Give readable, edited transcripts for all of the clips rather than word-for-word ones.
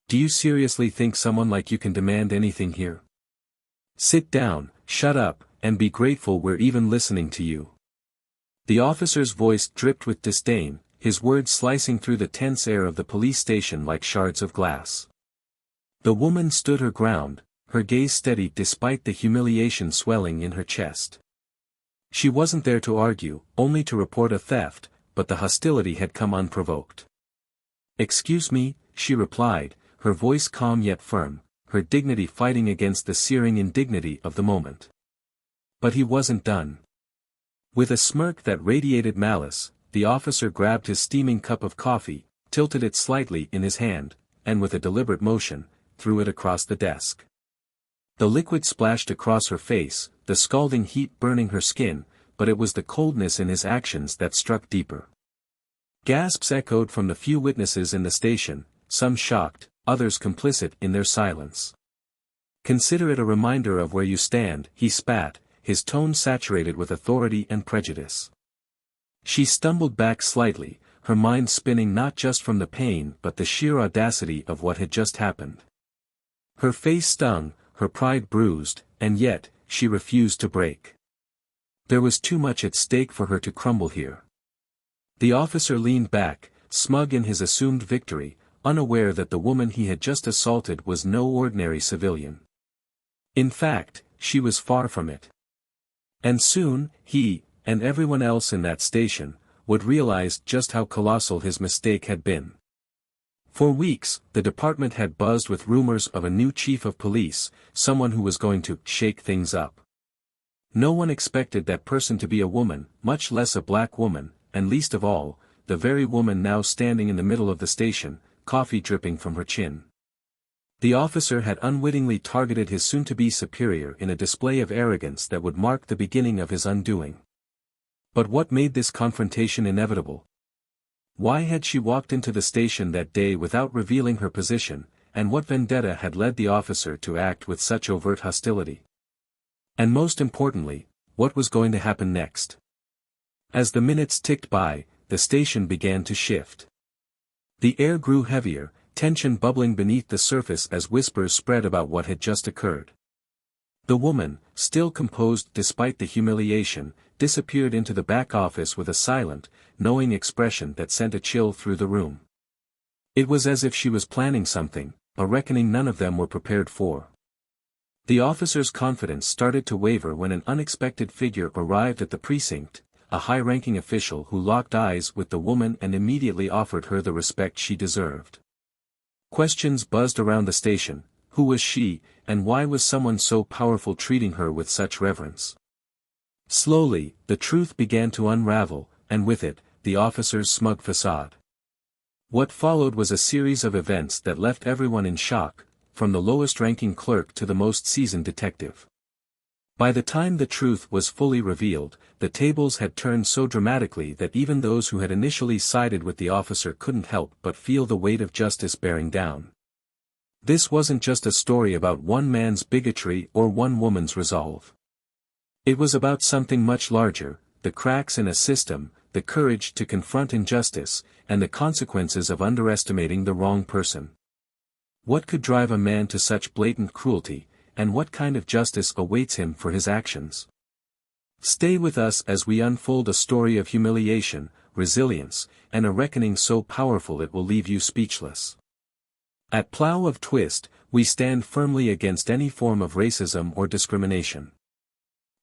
Do you seriously think someone like you can demand anything here? Sit down, shut up, and be grateful we're even listening to you. The officer's voice dripped with disdain, his words slicing through the tense air of the police station like shards of glass. The woman stood her ground, her gaze steady despite the humiliation swelling in her chest. She wasn't there to argue, only to report a theft, but the hostility had come unprovoked. "Excuse me," she replied, her voice calm yet firm, her dignity fighting against the searing indignity of the moment. But he wasn't done. With a smirk that radiated malice, the officer grabbed his steaming cup of coffee, tilted it slightly in his hand, and with a deliberate motion, threw it across the desk. The liquid splashed across her face, the scalding heat burning her skin, but it was the coldness in his actions that struck deeper. Gasps echoed from the few witnesses in the station, some shocked, others complicit in their silence. "Consider it a reminder of where you stand," he spat, his tone saturated with authority and prejudice. She stumbled back slightly, her mind spinning not just from the pain but the sheer audacity of what had just happened. Her face stung, her pride bruised, and yet, she refused to break. There was too much at stake for her to crumble here. The officer leaned back, smug in his assumed victory, unaware that the woman he had just assaulted was no ordinary civilian. In fact, she was far from it. And soon, he, and everyone else in that station, would realize just how colossal his mistake had been. For weeks, the department had buzzed with rumors of a new chief of police, someone who was going to shake things up. No one expected that person to be a woman, much less a black woman, and least of all, the very woman now standing in the middle of the station, coffee dripping from her chin. The officer had unwittingly targeted his soon-to-be superior in a display of arrogance that would mark the beginning of his undoing. But what made this confrontation inevitable? Why had she walked into the station that day without revealing her position, and what vendetta had led the officer to act with such overt hostility? And most importantly, what was going to happen next? As the minutes ticked by, the station began to shift. The air grew heavier, tension bubbling beneath the surface as whispers spread about what had just occurred. The woman, still composed despite the humiliation, disappeared into the back office with a silent, knowing expression that sent a chill through the room. It was as if she was planning something, a reckoning none of them were prepared for. The officer's confidence started to waver when an unexpected figure arrived at the precinct, a high-ranking official who locked eyes with the woman and immediately offered her the respect she deserved. Questions buzzed around the station: who was she, and why was someone so powerful treating her with such reverence? Slowly, the truth began to unravel, and with it, the officer's smug facade. What followed was a series of events that left everyone in shock, from the lowest-ranking clerk to the most seasoned detective. By the time the truth was fully revealed, the tables had turned so dramatically that even those who had initially sided with the officer couldn't help but feel the weight of justice bearing down. This wasn't just a story about one man's bigotry or one woman's resolve. It was about something much larger: the cracks in a system, the courage to confront injustice, and the consequences of underestimating the wrong person. What could drive a man to such blatant cruelty, and what kind of justice awaits him for his actions? Stay with us as we unfold a story of humiliation, resilience, and a reckoning so powerful it will leave you speechless. At Plough of Twist, we stand firmly against any form of racism or discrimination.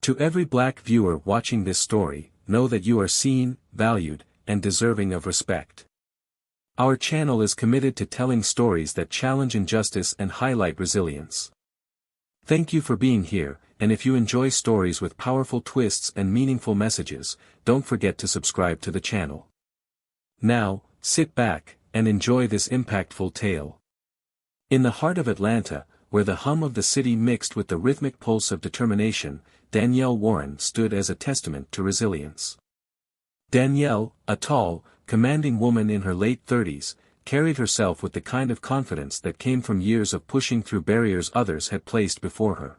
To every black viewer watching this story, know that you are seen, valued, and deserving of respect. Our channel is committed to telling stories that challenge injustice and highlight resilience. Thank you for being here, and if you enjoy stories with powerful twists and meaningful messages, don't forget to subscribe to the channel. Now, sit back, and enjoy this impactful tale. In the heart of Atlanta, where the hum of the city mixed with the rhythmic pulse of determination, Danielle Warren stood as a testament to resilience. Danielle, a tall, commanding woman in her late 30s, carried herself with the kind of confidence that came from years of pushing through barriers others had placed before her.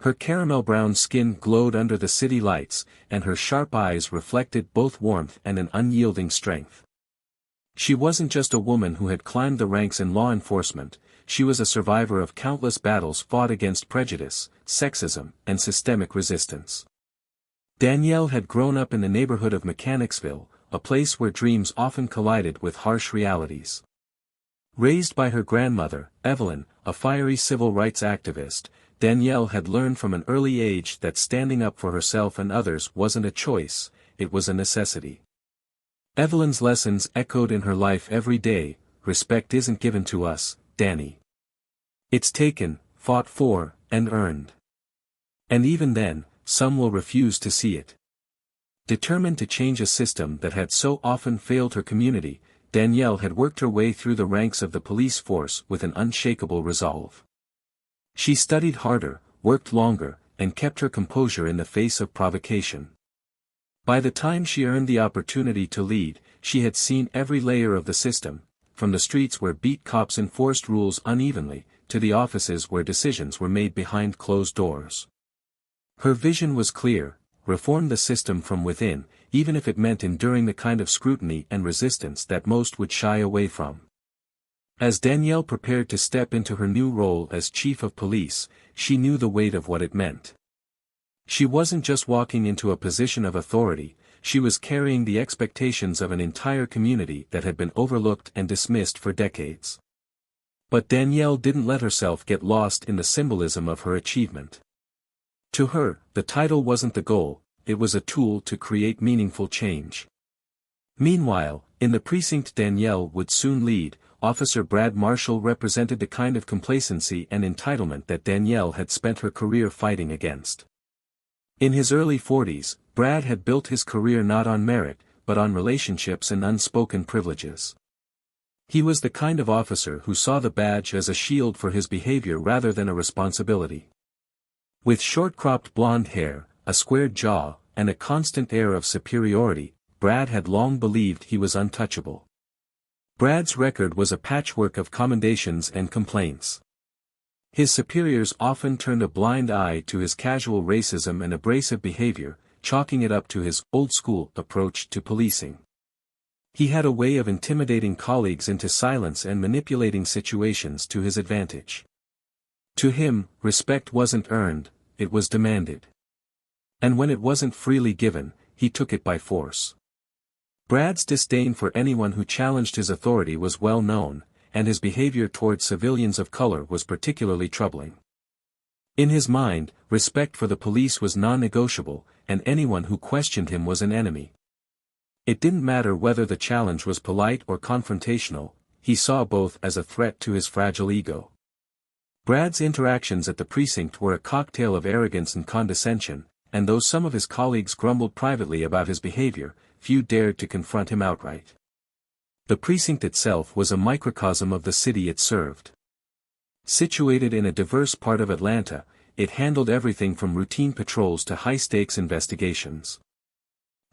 Her caramel-brown skin glowed under the city lights, and her sharp eyes reflected both warmth and an unyielding strength. She wasn't just a woman who had climbed the ranks in law enforcement, she was a survivor of countless battles fought against prejudice, sexism, and systemic resistance. Danielle had grown up in the neighborhood of Mechanicsville, a place where dreams often collided with harsh realities. Raised by her grandmother, Evelyn, a fiery civil rights activist, Danielle had learned from an early age that standing up for herself and others wasn't a choice, it was a necessity. Evelyn's lessons echoed in her life every day: respect isn't given to us, Danny. It's taken, fought for, and earned. And even then, some will refuse to see it. Determined to change a system that had so often failed her community, Danielle had worked her way through the ranks of the police force with an unshakable resolve. She studied harder, worked longer, and kept her composure in the face of provocation. By the time she earned the opportunity to lead, she had seen every layer of the system, from the streets where beat cops enforced rules unevenly, to the offices where decisions were made behind closed doors. Her vision was clear: reform the system from within, even if it meant enduring the kind of scrutiny and resistance that most would shy away from. As Danielle prepared to step into her new role as chief of police, she knew the weight of what it meant. She wasn't just walking into a position of authority, she was carrying the expectations of an entire community that had been overlooked and dismissed for decades. But Danielle didn't let herself get lost in the symbolism of her achievement. To her, the title wasn't the goal, it was a tool to create meaningful change. Meanwhile, in the precinct Danielle would soon lead, Officer Brad Marshall represented the kind of complacency and entitlement that Danielle had spent her career fighting against. In his early 40s, Brad had built his career not on merit, but on relationships and unspoken privileges. He was the kind of officer who saw the badge as a shield for his behavior rather than a responsibility. With short-cropped blonde hair, a squared jaw, and a constant air of superiority, Brad had long believed he was untouchable. Brad's record was a patchwork of commendations and complaints. His superiors often turned a blind eye to his casual racism and abrasive behavior, chalking it up to his old-school approach to policing. He had a way of intimidating colleagues into silence and manipulating situations to his advantage. To him, respect wasn't earned, it was demanded. And when it wasn't freely given, he took it by force. Brad's disdain for anyone who challenged his authority was well known, and his behavior toward civilians of color was particularly troubling. In his mind, respect for the police was non-negotiable, and anyone who questioned him was an enemy. It didn't matter whether the challenge was polite or confrontational, he saw both as a threat to his fragile ego. Brad's interactions at the precinct were a cocktail of arrogance and condescension, and though some of his colleagues grumbled privately about his behavior, few dared to confront him outright. The precinct itself was a microcosm of the city it served. Situated in a diverse part of Atlanta, it handled everything from routine patrols to high-stakes investigations.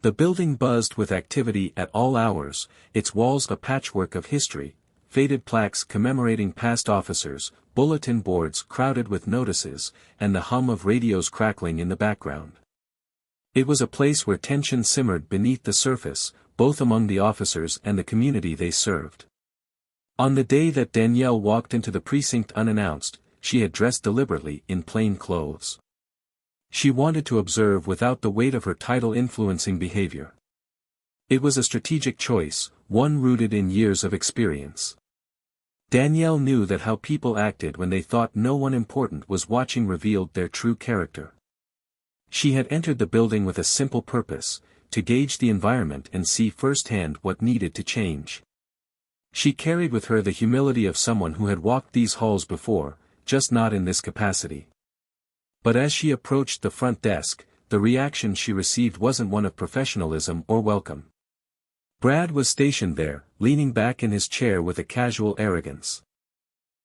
The building buzzed with activity at all hours, its walls a patchwork of history, faded plaques commemorating past officers, bulletin boards crowded with notices, and the hum of radios crackling in the background. It was a place where tension simmered beneath the surface, both among the officers and the community they served. On the day that Danielle walked into the precinct unannounced, she had dressed deliberately in plain clothes. She wanted to observe without the weight of her title influencing behavior. It was a strategic choice, one rooted in years of experience. Danielle knew that how people acted when they thought no one important was watching revealed their true character. She had entered the building with a simple purpose: to gauge the environment and see firsthand what needed to change. She carried with her the humility of someone who had walked these halls before, just not in this capacity. But as she approached the front desk, the reaction she received wasn't one of professionalism or welcome. Brad was stationed there, leaning back in his chair with a casual arrogance.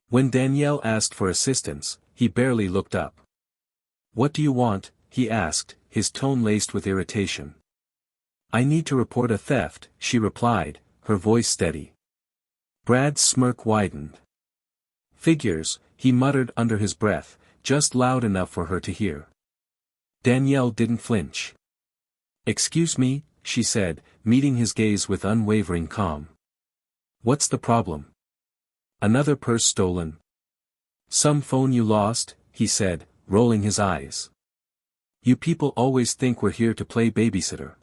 When Danielle asked for assistance, he barely looked up. "What do you want?" he asked, his tone laced with irritation. "I need to report a theft," she replied, her voice steady. Brad's smirk widened. "Figures," he muttered under his breath, just loud enough for her to hear. Danielle didn't flinch. "Excuse me," she said, meeting his gaze with unwavering calm. What's the problem? Another purse stolen? Some phone you lost, he said, rolling his eyes. You people always think we're here to play babysitter.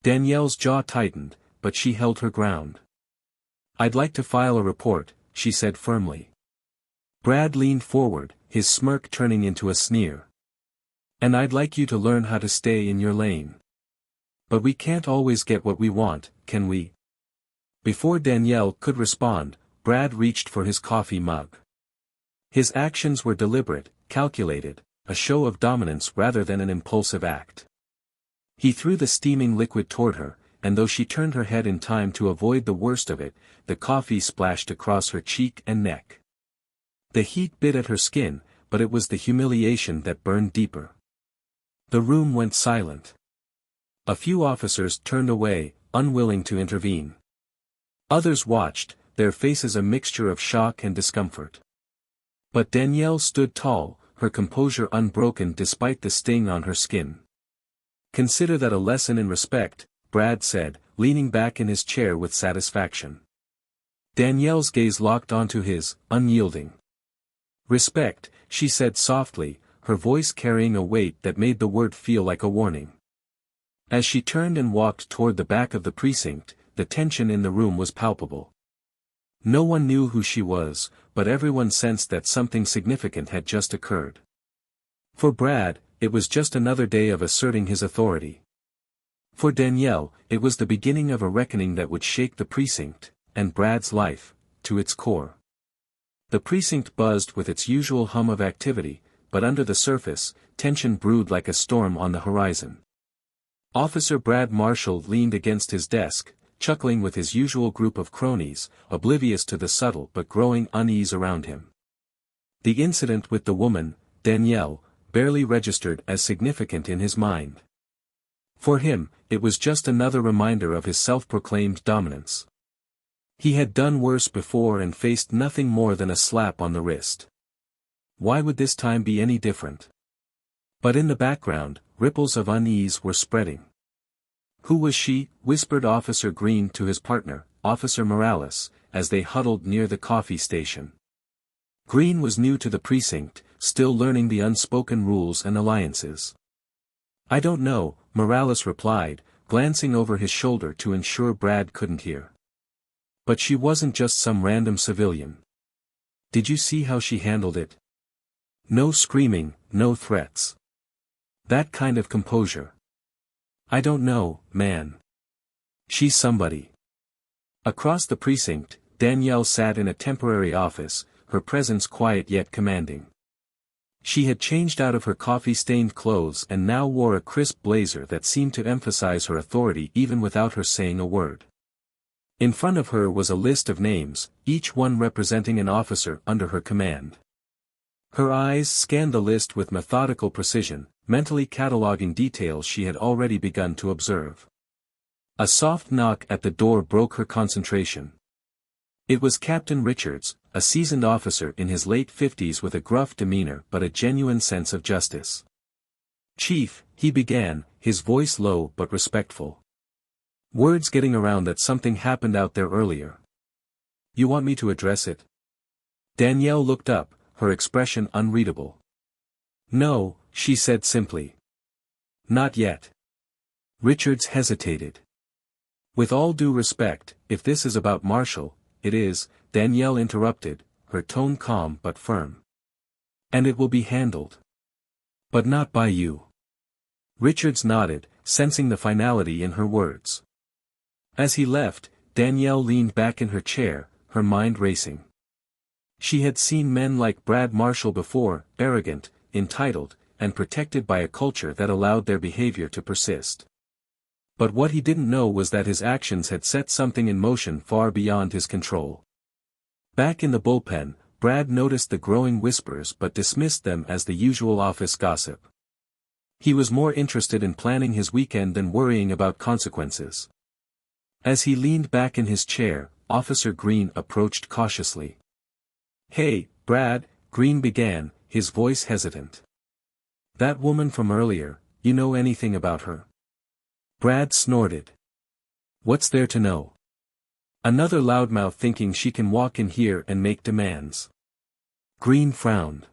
Danielle's jaw tightened, but she held her ground. I'd like to file a report, she said firmly. Brad leaned forward, his smirk turning into a sneer. And I'd like you to learn how to stay in your lane. But we can't always get what we want, can we? Before Danielle could respond, Brad reached for his coffee mug. His actions were deliberate, calculated, a show of dominance rather than an impulsive act. He threw the steaming liquid toward her, and though she turned her head in time to avoid the worst of it, the coffee splashed across her cheek and neck. The heat bit at her skin, but it was the humiliation that burned deeper. The room went silent. A few officers turned away, unwilling to intervene. Others watched, their faces a mixture of shock and discomfort. But Danielle stood tall, her composure unbroken despite the sting on her skin. Consider that a lesson in respect, Brad said, leaning back in his chair with satisfaction. Danielle's gaze locked onto his, unyielding. Respect, she said softly, her voice carrying a weight that made the word feel like a warning. As she turned and walked toward the back of the precinct, the tension in the room was palpable. No one knew who she was, but everyone sensed that something significant had just occurred. For Brad, it was just another day of asserting his authority. For Danielle, it was the beginning of a reckoning that would shake the precinct, and Brad's life, to its core. The precinct buzzed with its usual hum of activity, but under the surface, tension brewed like a storm on the horizon. Officer Brad Marshall leaned against his desk, chuckling with his usual group of cronies, oblivious to the subtle but growing unease around him. The incident with the woman, Danielle, barely registered as significant in his mind. For him, it was just another reminder of his self-proclaimed dominance. He had done worse before and faced nothing more than a slap on the wrist. Why would this time be any different? But in the background, ripples of unease were spreading. Who was she? Whispered Officer Green to his partner, Officer Morales, as they huddled near the coffee station. Green was new to the precinct, still learning the unspoken rules and alliances. I don't know, Morales replied, glancing over his shoulder to ensure Brad couldn't hear. But she wasn't just some random civilian. Did you see how she handled it? No screaming, no threats. That kind of composure. I don't know, man. She's somebody. Across the precinct, Danielle sat in a temporary office, her presence quiet yet commanding. She had changed out of her coffee-stained clothes and now wore a crisp blazer that seemed to emphasize her authority even without her saying a word. In front of her was a list of names, each one representing an officer under her command. Her eyes scanned the list with methodical precision, mentally cataloging details she had already begun to observe. A soft knock at the door broke her concentration. It was Captain Richards, a seasoned officer in his late 50s with a gruff demeanor but a genuine sense of justice. "Chief," he began, his voice low but respectful. "Word's getting around that something happened out there earlier. You want me to address it?" Danielle looked up, her expression unreadable. "No," she said simply. "Not yet." Richards hesitated. "With all due respect, if this is about Marshall, it is," Danielle interrupted, her tone calm but firm. "And it will be handled. But not by you." Richards nodded, sensing the finality in her words. As he left, Danielle leaned back in her chair, her mind racing. She had seen men like Brad Marshall before, arrogant, entitled, and protected by a culture that allowed their behavior to persist. But what he didn't know was that his actions had set something in motion far beyond his control. Back in the bullpen, Brad noticed the growing whispers but dismissed them as the usual office gossip. He was more interested in planning his weekend than worrying about consequences. As he leaned back in his chair, Officer Green approached cautiously. "Hey, Brad," Green began, his voice hesitant. "That woman from earlier, you know anything about her?" Brad snorted. "What's there to know?" Another loudmouth thinking she can walk in here and make demands. Green frowned.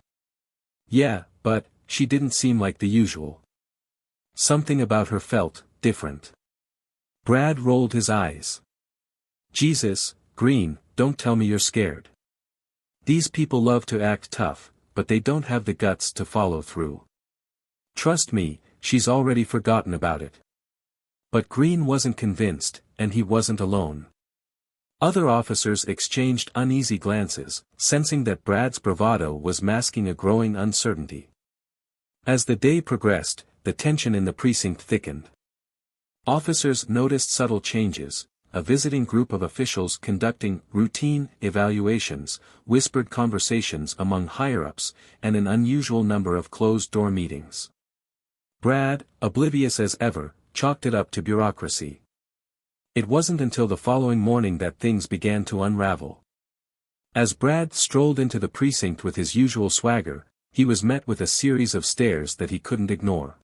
Yeah, but, she didn't seem like the usual. Something about her felt different. Brad rolled his eyes. Jesus, Green, don't tell me you're scared. These people love to act tough, but they don't have the guts to follow through. Trust me, she's already forgotten about it. But Green wasn't convinced, and he wasn't alone. Other officers exchanged uneasy glances, sensing that Brad's bravado was masking a growing uncertainty. As the day progressed, the tension in the precinct thickened. Officers noticed subtle changes, a visiting group of officials conducting routine evaluations, whispered conversations among higher-ups, and an unusual number of closed-door meetings. Brad, oblivious as ever, chalked it up to bureaucracy. It wasn't until the following morning that things began to unravel. As Brad strolled into the precinct with his usual swagger, he was met with a series of stares that he couldn't ignore.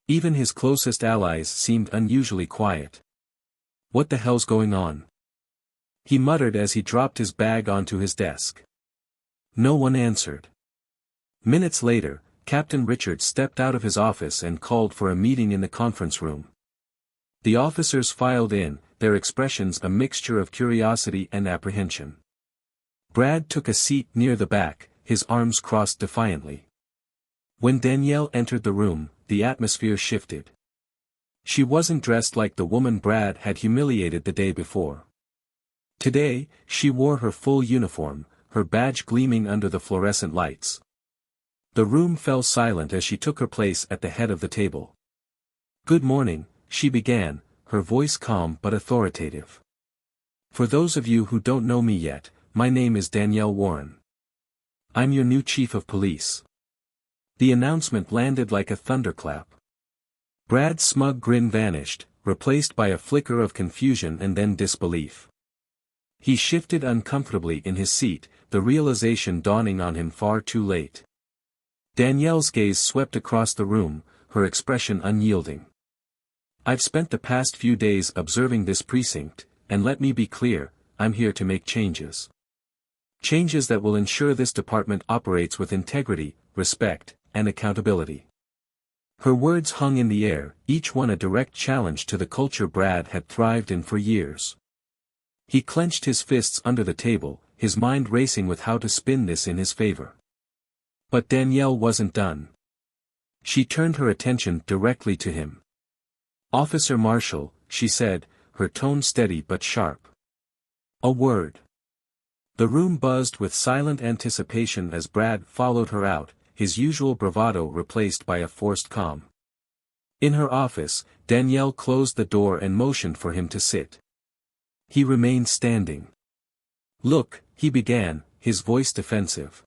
Even his closest allies seemed unusually quiet. What the hell's going on? He muttered as he dropped his bag onto his desk. No one answered. Minutes later, Captain Richard stepped out of his office and called for a meeting in the conference room. The officers filed in, their expressions a mixture of curiosity and apprehension. Brad took a seat near the back, his arms crossed defiantly. When Danielle entered the room, the atmosphere shifted. She wasn't dressed like the woman Brad had humiliated the day before. Today, she wore her full uniform, her badge gleaming under the fluorescent lights. The room fell silent as she took her place at the head of the table. Good morning, she began, her voice calm but authoritative. For those of you who don't know me yet, my name is Danielle Warren. I'm your new chief of police. The announcement landed like a thunderclap. Brad's smug grin vanished, replaced by a flicker of confusion and then disbelief. He shifted uncomfortably in his seat, the realization dawning on him far too late. Danielle's gaze swept across the room, her expression unyielding. I've spent the past few days observing this precinct, and let me be clear, I'm here to make changes. Changes that will ensure this department operates with integrity, respect, and accountability. Her words hung in the air, each one a direct challenge to the culture Brad had thrived in for years. He clenched his fists under the table, his mind racing with how to spin this in his favor. But Danielle wasn't done. She turned her attention directly to him. Officer Marshall, she said, her tone steady but sharp. A word. The room buzzed with silent anticipation as Brad followed her out, his usual bravado replaced by a forced calm. In her office, Danielle closed the door and motioned for him to sit. He remained standing. Look, he began, his voice defensive.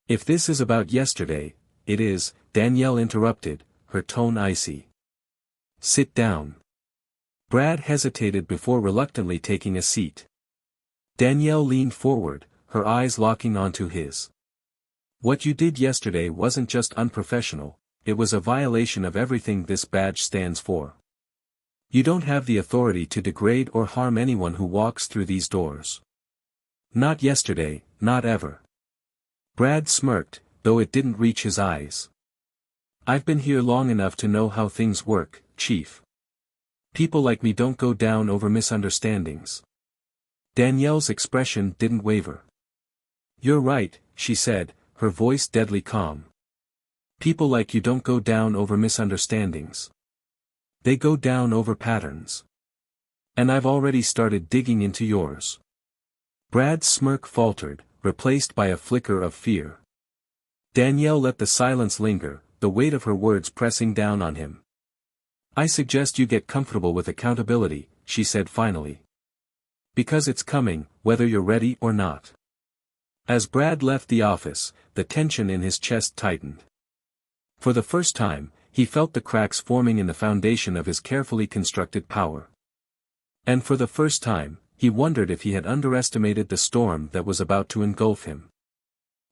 If this is about yesterday, it is, Danielle interrupted, her tone icy. Sit down. Brad hesitated before reluctantly taking a seat. Danielle leaned forward, her eyes locking onto his. What you did yesterday wasn't just unprofessional, it was a violation of everything this badge stands for. You don't have the authority to degrade or harm anyone who walks through these doors. Not yesterday, not ever. Brad smirked, though it didn't reach his eyes. I've been here long enough to know how things work, Chief. People like me don't go down over misunderstandings. Danielle's expression didn't waver. You're right, she said, her voice deadly calm. People like you don't go down over misunderstandings. They go down over patterns. And I've already started digging into yours. Brad's smirk faltered, replaced by a flicker of fear. Danielle let the silence linger, the weight of her words pressing down on him. I suggest you get comfortable with accountability, she said finally. Because it's coming, whether you're ready or not. As Brad left the office, the tension in his chest tightened. For the first time, he felt the cracks forming in the foundation of his carefully constructed power. And for the first time, he wondered if he had underestimated the storm that was about to engulf him.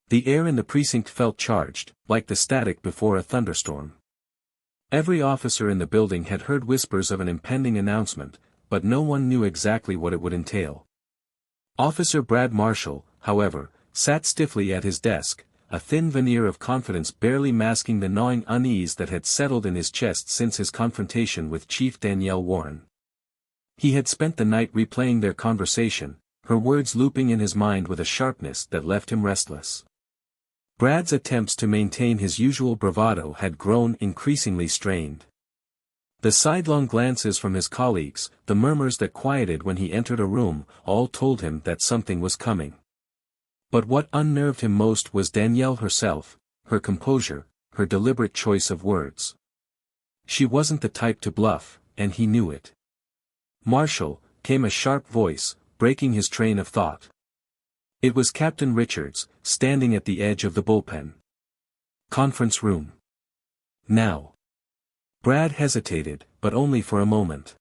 The air in the precinct felt charged, like the static before a thunderstorm. Every officer in the building had heard whispers of an impending announcement, but no one knew exactly what it would entail. Officer Brad Marshall, however, sat stiffly at his desk, a thin veneer of confidence barely masking the gnawing unease that had settled in his chest since his confrontation with Chief Danielle Warren. He had spent the night replaying their conversation, her words looping in his mind with a sharpness that left him restless. Brad's attempts to maintain his usual bravado had grown increasingly strained. The sidelong glances from his colleagues, the murmurs that quieted when he entered a room, all told him that something was coming. But what unnerved him most was Danielle herself, her composure, her deliberate choice of words. She wasn't the type to bluff, and he knew it. "Marshall," came a sharp voice, breaking his train of thought. It was Captain Richards, standing at the edge of the bullpen. "Conference room. Now." Brad hesitated, but only for a moment.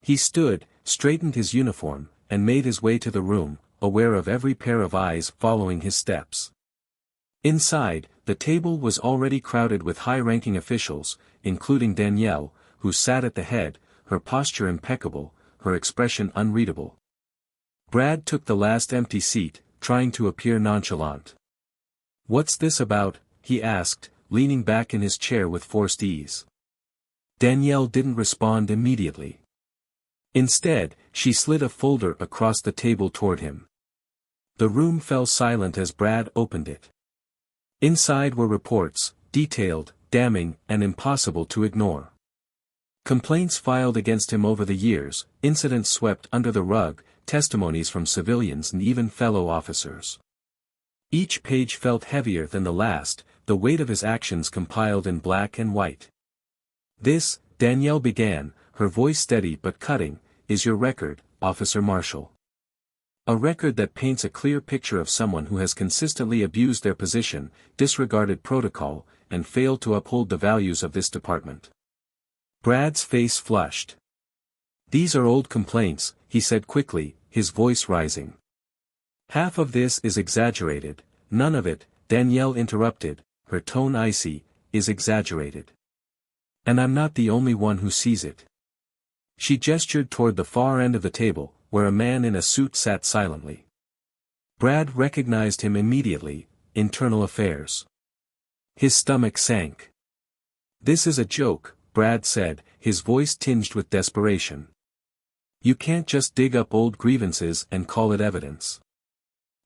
He stood, straightened his uniform, and made his way to the room, aware of every pair of eyes following his steps. Inside, the table was already crowded with high-ranking officials, including Danielle, who sat at the head, her posture impeccable, her expression unreadable. Brad took the last empty seat, trying to appear nonchalant. "What's this about?" he asked, leaning back in his chair with forced ease. Danielle didn't respond immediately. Instead, she slid a folder across the table toward him. The room fell silent as Brad opened it. Inside were reports, detailed, damning, and impossible to ignore. Complaints filed against him over the years, incidents swept under the rug, testimonies from civilians and even fellow officers. Each page felt heavier than the last, the weight of his actions compiled in black and white. "This," Danielle began, her voice steady but cutting, "is your record, Officer Marshall. A record that paints a clear picture of someone who has consistently abused their position, disregarded protocol, and failed to uphold the values of this department." Brad's face flushed. "These are old complaints," he said quickly, his voice rising. "Half of this is exaggerated, none of it," Danielle interrupted, her tone icy, "is exaggerated. And I'm not the only one who sees it." She gestured toward the far end of the table, where a man in a suit sat silently. Brad recognized him immediately, Internal Affairs. His stomach sank. "This is a joke," Brad said, his voice tinged with desperation. "You can't just dig up old grievances and call it evidence.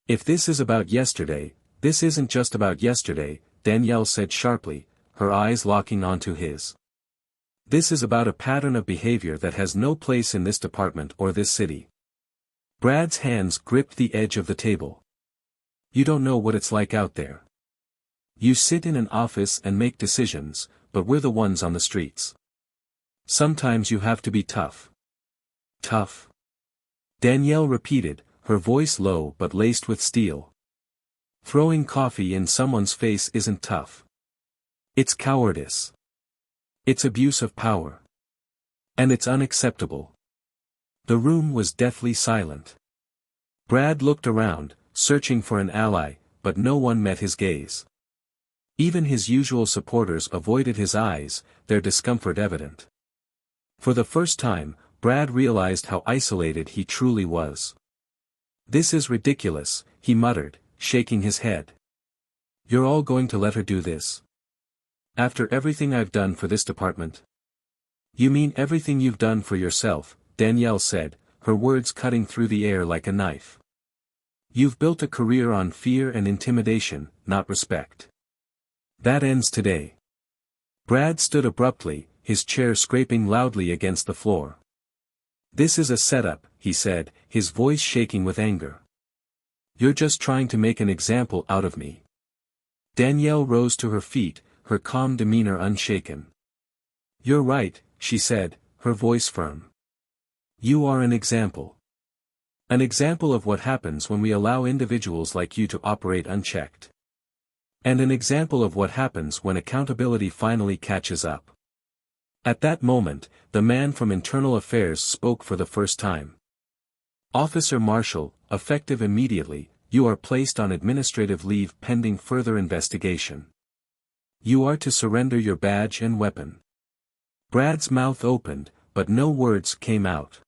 If this is about yesterday, this isn't just about yesterday," Danielle said sharply, her eyes locking onto his. "This is about a pattern of behavior that has no place in this department or this city." Brad's hands gripped the edge of the table. "You don't know what it's like out there. You sit in an office and make decisions, but we're the ones on the streets. Sometimes you have to be tough." "Tough?" Danielle repeated, her voice low but laced with steel. "Throwing coffee in someone's face isn't tough. It's cowardice. It's abuse of power. And it's unacceptable." The room was deathly silent. Brad looked around, searching for an ally, but no one met his gaze. Even his usual supporters avoided his eyes, their discomfort evident. For the first time, Brad realized how isolated he truly was. "This is ridiculous," he muttered, shaking his head. "You're all going to let her do this? After everything I've done for this department?" "You mean everything you've done for yourself," Danielle said, her words cutting through the air like a knife. "You've built a career on fear and intimidation, not respect. That ends today." Brad stood abruptly, his chair scraping loudly against the floor. "This is a setup," he said, his voice shaking with anger. "You're just trying to make an example out of me." Danielle rose to her feet, her calm demeanor unshaken. "You're right," she said, her voice firm. "You are an example. An example of what happens when we allow individuals like you to operate unchecked. And an example of what happens when accountability finally catches up." At that moment, the man from Internal Affairs spoke for the first time. "Officer Marshall, effective immediately, you are placed on administrative leave pending further investigation. You are to surrender your badge and weapon." Brad's mouth opened, but no words came out.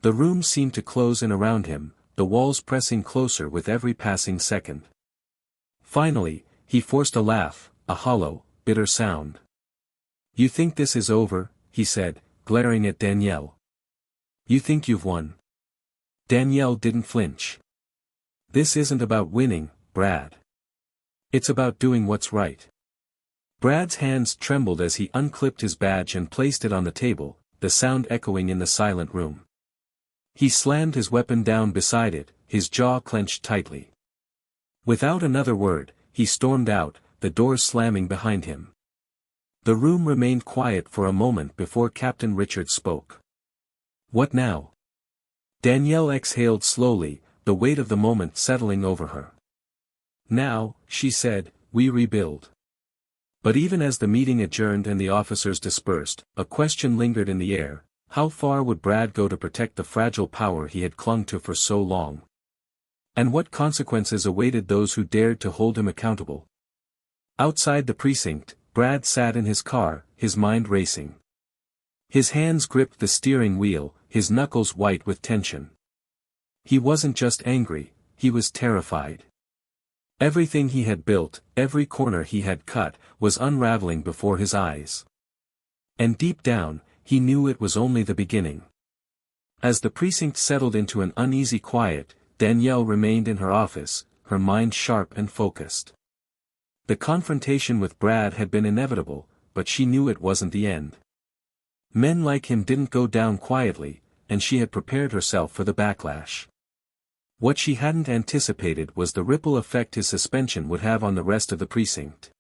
The room seemed to close in around him, the walls pressing closer with every passing second. Finally, he forced a laugh, a hollow, bitter sound. "You think this is over?" he said, glaring at Danielle. "You think you've won?" Danielle didn't flinch. "This isn't about winning, Brad. It's about doing what's right." Brad's hands trembled as he unclipped his badge and placed it on the table, the sound echoing in the silent room. He slammed his weapon down beside it, his jaw clenched tightly. Without another word, he stormed out, the doors slamming behind him. The room remained quiet for a moment before Captain Richards spoke. "What now?" Danielle exhaled slowly, the weight of the moment settling over her. "Now," she said, "we rebuild." But even as the meeting adjourned and the officers dispersed, a question lingered in the air: how far would Brad go to protect the fragile power he had clung to for so long? And what consequences awaited those who dared to hold him accountable? Outside the precinct, Brad sat in his car, his mind racing. His hands gripped the steering wheel, his knuckles white with tension. He wasn't just angry, he was terrified. Everything he had built, every corner he had cut, was unraveling before his eyes. And deep down, he knew it was only the beginning. As the precinct settled into an uneasy quiet, Danielle remained in her office, her mind sharp and focused. The confrontation with Brad had been inevitable, but she knew it wasn't the end. Men like him didn't go down quietly, and she had prepared herself for the backlash. What she hadn't anticipated was the ripple effect his suspension would have on the rest of the precinct.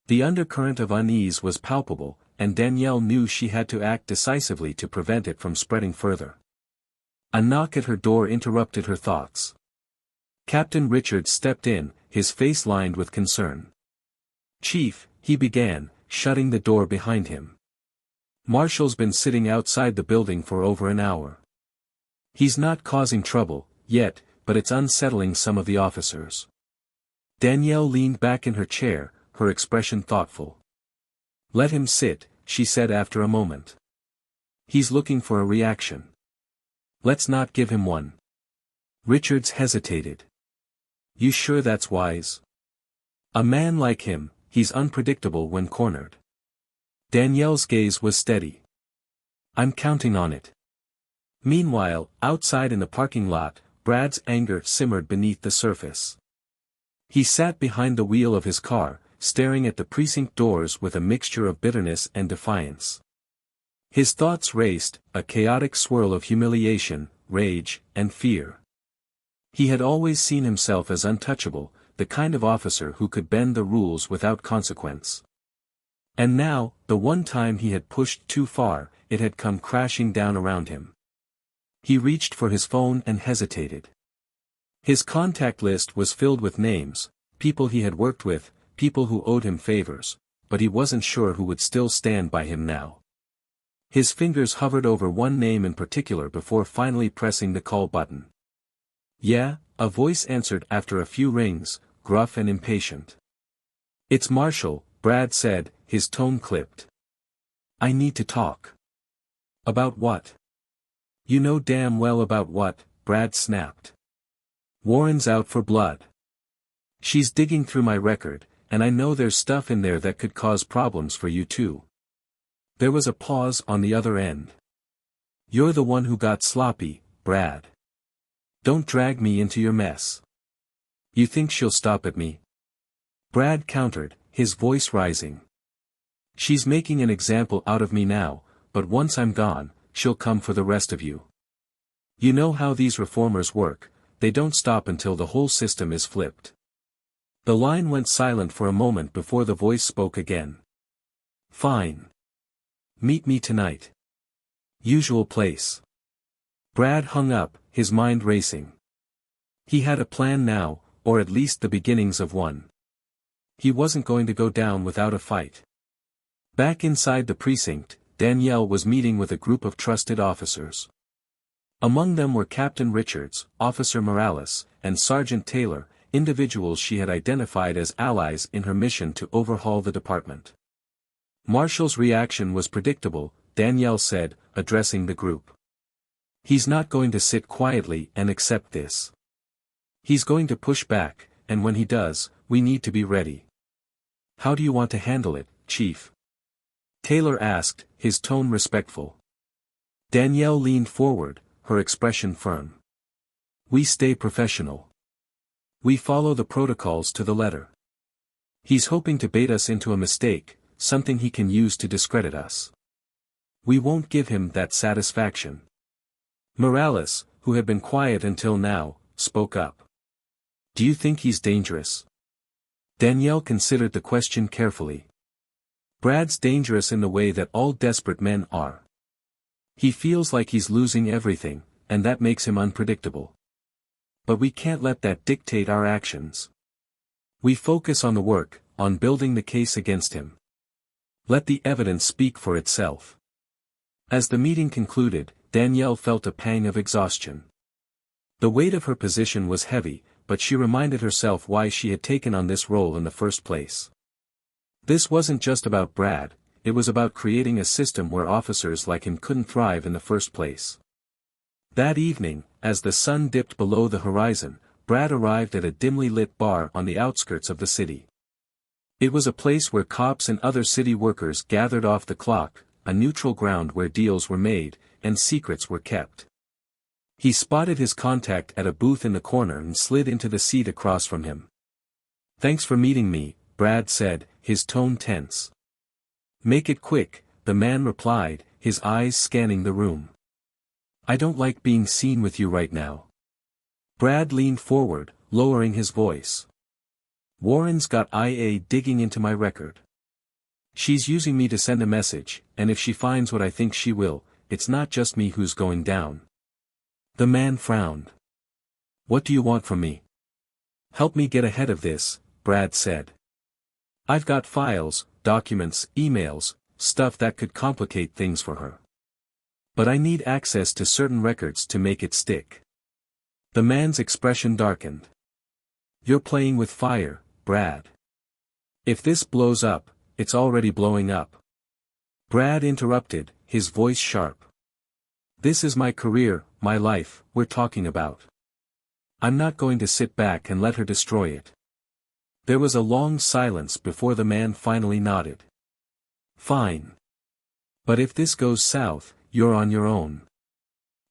The undercurrent of unease was palpable, and Danielle knew she had to act decisively to prevent it from spreading further. A knock at her door interrupted her thoughts. Captain Richards stepped in, his face lined with concern. "Chief," he began, shutting the door behind him. "Marshall's been sitting outside the building for over an hour. He's not causing trouble yet, but it's unsettling some of the officers." Danielle leaned back in her chair, her expression thoughtful. "Let him sit," she said after a moment. "He's looking for a reaction. Let's not give him one." Richards hesitated. "You sure that's wise? A man like him, he's unpredictable when cornered." Danielle's gaze was steady. "I'm counting on it." Meanwhile, outside in the parking lot, Brad's anger simmered beneath the surface. He sat behind the wheel of his car, staring at the precinct doors with a mixture of bitterness and defiance. His thoughts raced, a chaotic swirl of humiliation, rage, and fear. He had always seen himself as untouchable, the kind of officer who could bend the rules without consequence. And now, the one time he had pushed too far, it had come crashing down around him. He reached for his phone and hesitated. His contact list was filled with names, people he had worked with, people who owed him favors, but he wasn't sure who would still stand by him now. His fingers hovered over one name in particular before finally pressing the call button. "Yeah," a voice answered after a few rings, gruff and impatient. "It's Marshall," Brad said, his tone clipped. "I need to talk." "About what?" "You know damn well about what," Brad snapped. "Warren's out for blood. She's digging through my record, and I know there's stuff in there that could cause problems for you too." There was a pause on the other end. "You're the one who got sloppy, Brad. Don't drag me into your mess." "You think she'll stop at me?" Brad countered, his voice rising. "She's making an example out of me now, but once I'm gone, she'll come for the rest of you. You know how these reformers work, they don't stop until the whole system is flipped." The line went silent for a moment before the voice spoke again. "Fine. Meet me tonight. Usual place." Brad hung up, his mind racing. He had a plan now, or at least the beginnings of one. He wasn't going to go down without a fight. Back inside the precinct, Danielle was meeting with a group of trusted officers. Among them were Captain Richards, Officer Morales, and Sergeant Taylor, individuals she had identified as allies in her mission to overhaul the department. Marshall's reaction was predictable, Danielle said, addressing the group. He's not going to sit quietly and accept this. He's going to push back, and when he does, we need to be ready. How do you want to handle it, Chief? Taylor asked, his tone respectful. Danielle leaned forward, her expression firm. We stay professional. We follow the protocols to the letter. He's hoping to bait us into a mistake, something he can use to discredit us. We won't give him that satisfaction. Morales, who had been quiet until now, spoke up. Do you think he's dangerous? Danielle considered the question carefully. Brad's dangerous in the way that all desperate men are. He feels like he's losing everything, and that makes him unpredictable. But we can't let that dictate our actions. We focus on the work, on building the case against him. Let the evidence speak for itself. As the meeting concluded, Danielle felt a pang of exhaustion. The weight of her position was heavy, but she reminded herself why she had taken on this role in the first place. This wasn't just about Brad, it was about creating a system where officers like him couldn't thrive in the first place. That evening, as the sun dipped below the horizon, Brad arrived at a dimly lit bar on the outskirts of the city. It was a place where cops and other city workers gathered off the clock, a neutral ground where deals were made, and secrets were kept. He spotted his contact at a booth in the corner and slid into the seat across from him. Thanks for meeting me, Brad said, his tone tense. Make it quick, the man replied, his eyes scanning the room. I don't like being seen with you right now. Brad leaned forward, lowering his voice. Warren's got IA digging into my record. She's using me to send a message, and if she finds what I think she will, it's not just me who's going down. The man frowned. What do you want from me? Help me get ahead of this, Brad said. I've got files, documents, emails, stuff that could complicate things for her. But I need access to certain records to make it stick. The man's expression darkened. You're playing with fire, Brad. If this blows up, it's already blowing up. Brad interrupted, his voice sharp. This is my career, my life, we're talking about. I'm not going to sit back and let her destroy it. There was a long silence before the man finally nodded. Fine. But if this goes south, you're on your own.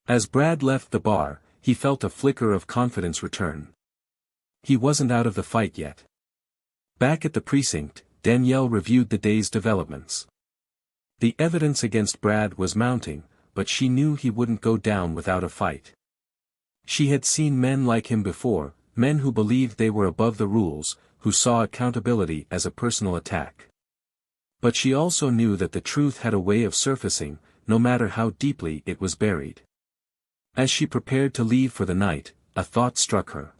As Brad left the bar, he felt a flicker of confidence return. He wasn't out of the fight yet. Back at the precinct, Danielle reviewed the day's developments. The evidence against Brad was mounting, but she knew he wouldn't go down without a fight. She had seen men like him before, men who believed they were above the rules, who saw accountability as a personal attack. But she also knew that the truth had a way of surfacing, no matter how deeply it was buried. As she prepared to leave for the night, a thought struck her.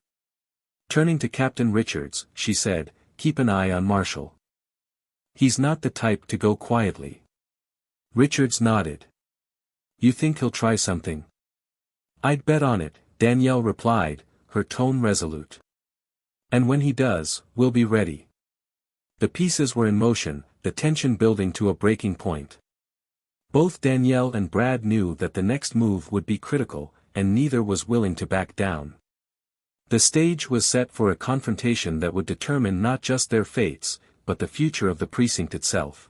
Turning to Captain Richards, she said, keep an eye on Marshall. He's not the type to go quietly. Richards nodded. You think he'll try something? I'd bet on it, Danielle replied, her tone resolute. And when he does, we'll be ready. The pieces were in motion, the tension building to a breaking point. Both Danielle and Brad knew that the next move would be critical, and neither was willing to back down. The stage was set for a confrontation that would determine not just their fates, but the future of the precinct itself.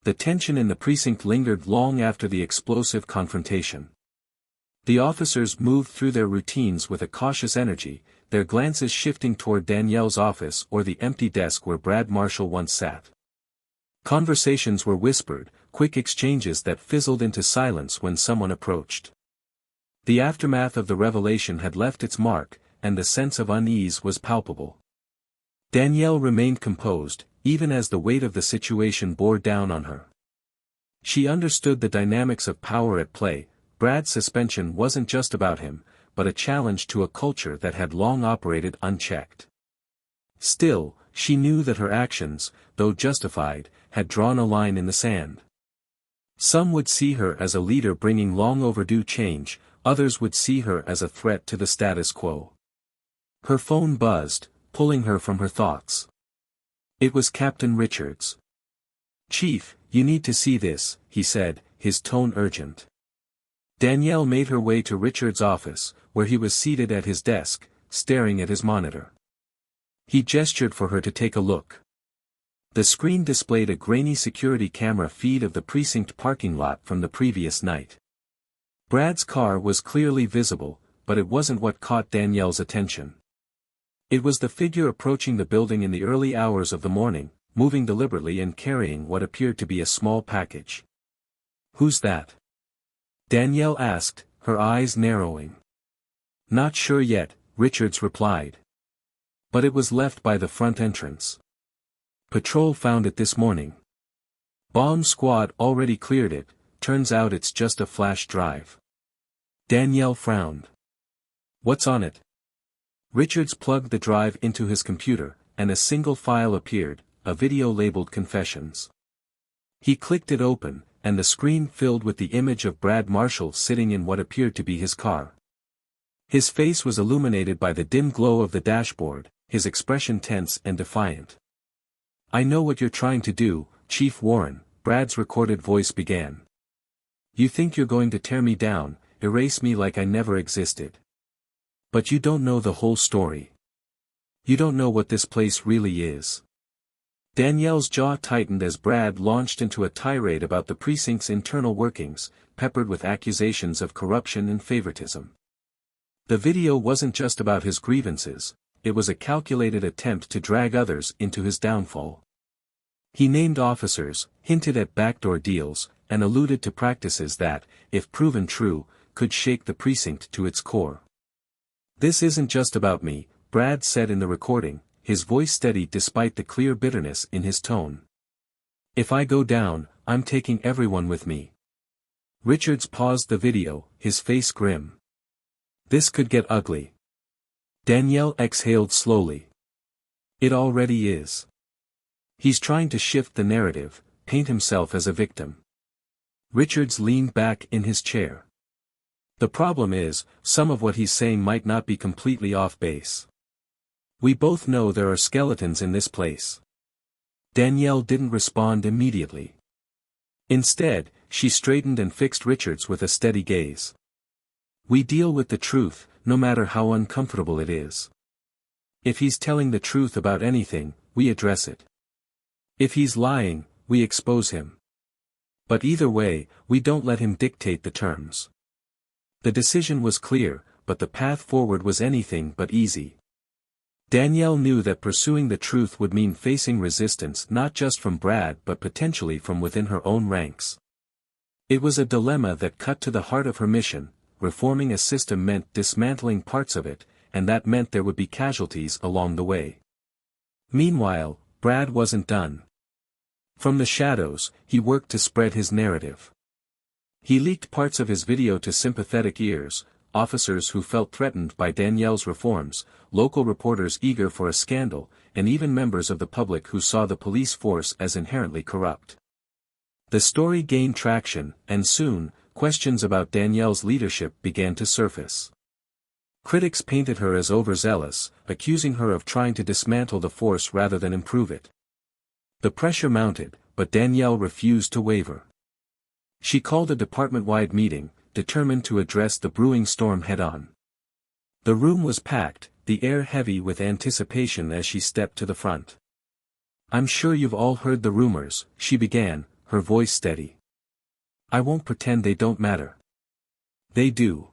The tension in the precinct lingered long after the explosive confrontation. The officers moved through their routines with a cautious energy, their glances shifting toward Danielle's office or the empty desk where Brad Marshall once sat. Conversations were whispered, quick exchanges that fizzled into silence when someone approached. The aftermath of the revelation had left its mark, and the sense of unease was palpable. Danielle remained composed, even as the weight of the situation bore down on her. She understood the dynamics of power at play. Brad's suspension wasn't just about him, but a challenge to a culture that had long operated unchecked. Still, she knew that her actions, though justified, had drawn a line in the sand. Some would see her as a leader bringing long overdue change, others would see her as a threat to the status quo. Her phone buzzed, pulling her from her thoughts. It was Captain Richards. Chief, you need to see this, he said, his tone urgent. Danielle made her way to Richard's office, where he was seated at his desk, staring at his monitor. He gestured for her to take a look. The screen displayed a grainy security camera feed of the precinct parking lot from the previous night. Brad's car was clearly visible, but it wasn't what caught Danielle's attention. It was the figure approaching the building in the early hours of the morning, moving deliberately and carrying what appeared to be a small package. "Who's that?" Danielle asked, her eyes narrowing. "Not sure yet," Richards replied. "But it was left by the front entrance. Patrol found it this morning. Bomb squad already cleared it, turns out it's just a flash drive." Danielle frowned. "What's on it?" Richards plugged the drive into his computer, and a single file appeared, a video labeled Confessions. He clicked it open, and the screen filled with the image of Brad Marshall sitting in what appeared to be his car. His face was illuminated by the dim glow of the dashboard, his expression tense and defiant. "I know what you're trying to do, Chief Warren," Brad's recorded voice began. "You think you're going to tear me down, erase me like I never existed. But you don't know the whole story. You don't know what this place really is." Danielle's jaw tightened as Brad launched into a tirade about the precinct's internal workings, peppered with accusations of corruption and favoritism. The video wasn't just about his grievances, it was a calculated attempt to drag others into his downfall. He named officers, hinted at backdoor deals, and alluded to practices that, if proven true, could shake the precinct to its core. "This isn't just about me," Brad said in the recording, his voice steady despite the clear bitterness in his tone. "If I go down, I'm taking everyone with me." Richards paused the video, his face grim. "This could get ugly." Danielle exhaled slowly. "It already is. He's trying to shift the narrative, paint himself as a victim." Richards leaned back in his chair. "The problem is, some of what he's saying might not be completely off base. We both know there are skeletons in this place." Danielle didn't respond immediately. Instead, she straightened and fixed Richards with a steady gaze. "We deal with the truth, no matter how uncomfortable it is. If he's telling the truth about anything, we address it. If he's lying, we expose him. But either way, we don't let him dictate the terms." The decision was clear, but the path forward was anything but easy. Danielle knew that pursuing the truth would mean facing resistance not just from Brad but potentially from within her own ranks. It was a dilemma that cut to the heart of her mission. Reforming a system meant dismantling parts of it, and that meant there would be casualties along the way. Meanwhile, Brad wasn't done. From the shadows, he worked to spread his narrative. He leaked parts of his video to sympathetic ears, officers who felt threatened by Danielle's reforms, local reporters eager for a scandal, and even members of the public who saw the police force as inherently corrupt. The story gained traction, and soon, questions about Danielle's leadership began to surface. Critics painted her as overzealous, accusing her of trying to dismantle the force rather than improve it. The pressure mounted, but Danielle refused to waver. She called a department-wide meeting, determined to address the brewing storm head-on. The room was packed, the air heavy with anticipation as she stepped to the front. "I'm sure you've all heard the rumors," she began, her voice steady. "I won't pretend they don't matter. They do.